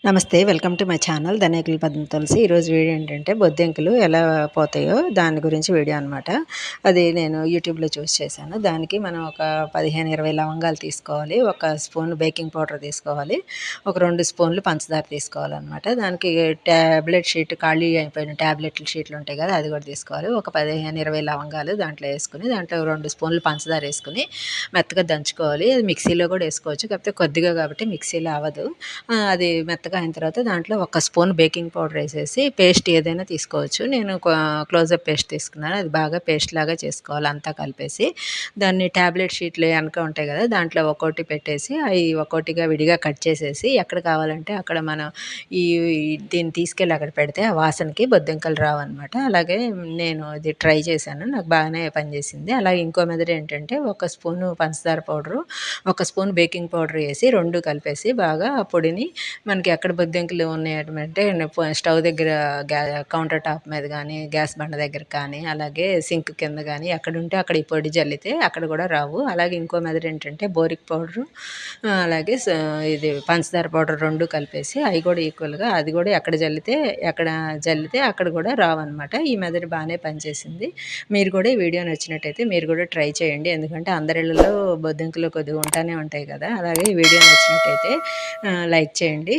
నమస్తే. Welcome to my channel Dhaniyakula Padma Tulasi. ఈరోజు video ఏంటంటే బొద్దింకలు ఎలా పోతాయో దాని గురించి వీడియో అనమాట. అది నేను యూట్యూబ్‌లో చూసి చేశాను. దానికి మనం ఒక 15, 20 లవంగాలు తీసుకోవాలి. ఒక స్పూన్ బేకింగ్ పౌడర్ తీసుకోవాలి. ఒక 2 స్పూన్లు పంచదార తీసుకోవాలనమాట. దానికి టాబ్లెట్ షీట్ ఖాళీ అయిపోయిన టాబ్లెట్ల షీట్లు ఉంటాయి కదా! అది కూడా తీసుకోవాలి. ఒక 15, 20 లవంగాలు దాంట్లో వేసుకొని, దాంట్లో 2 స్పూన్లు పంచదార వేసుకొని మెత్తగా దంచుకోవాలి. అది మిక్సీలో కూడా వేసుకోవచ్చు. కాకపోతే కొద్దిగా కాబట్టి మిక్సీలో అవ్వదు. అది మెత్తగా అయిన తర్వాత దాంట్లో ఒక స్పూన్ బేకింగ్ పౌడర్ వేసేసి పేస్ట్ ఏదైనా తీసుకోవచ్చు. నేను క్లోజప్ పేస్ట్ తీసుకున్నాను. అది బాగా పేస్ట్ లాగా చేసుకోవాలి అంతా కలిపేసి. దాన్ని టాబ్లెట్ షీట్లు వెనక ఉంటాయి కదా! దాంట్లో ఒక్కోటి పెట్టేసి అవి ఒక్కోటిగా విడిగా కట్ చేసేసి ఎక్కడ కావాలంటే అక్కడ మనం ఈ దీన్ని తీసుకెళ్ళి అక్కడ పెడితే ఆ వాసనకి బొద్దింకలు రావన్నమాట. అలాగే నేను ఇది ట్రై చేశాను. నాకు బాగానే పనిచేసింది. అలాగే ఇంకో మెథడ్ ఏంటంటే ఒక స్పూను పంచదార పౌడరు, ఒక స్పూన్ బేకింగ్ పౌడర్ వేసి 2 కలిపేసి బాగా ఆ పొడిని మనకి ఎక్కడ బొద్దింకలు ఉన్నాయంటే స్టవ్ దగ్గర కౌంటర్ టాప్ మీద కానీ, గ్యాస్ బండ దగ్గర కానీ, అలాగే సింక్ కింద కానీ ఎక్కడుంటే అక్కడ ఈ పొడి జల్లితే అక్కడ కూడా రావు. అలాగే ఇంకో మెథడ్ ఏంటంటే బోరిక్ పౌడరు, అలాగే ఇది పంచదార పౌడర్ 2 కలిపేసి అవి కూడా ఈక్వల్‌గా అది కూడా ఎక్కడ జల్లితే అక్కడ కూడా రావన్నమాట. ఈ మెథడ్ బాగానే పనిచేసింది. మీరు కూడా ఈ వీడియో నచ్చినట్టయితే మీరు కూడా ట్రై చేయండి. ఎందుకంటే అందరి ఇళ్ళలో బొద్దింకలు కొద్దిగా ఉంటానే ఉంటాయి కదా! అలాగే ఈ వీడియో నచ్చినట్టయితే లైక్ చేయండి.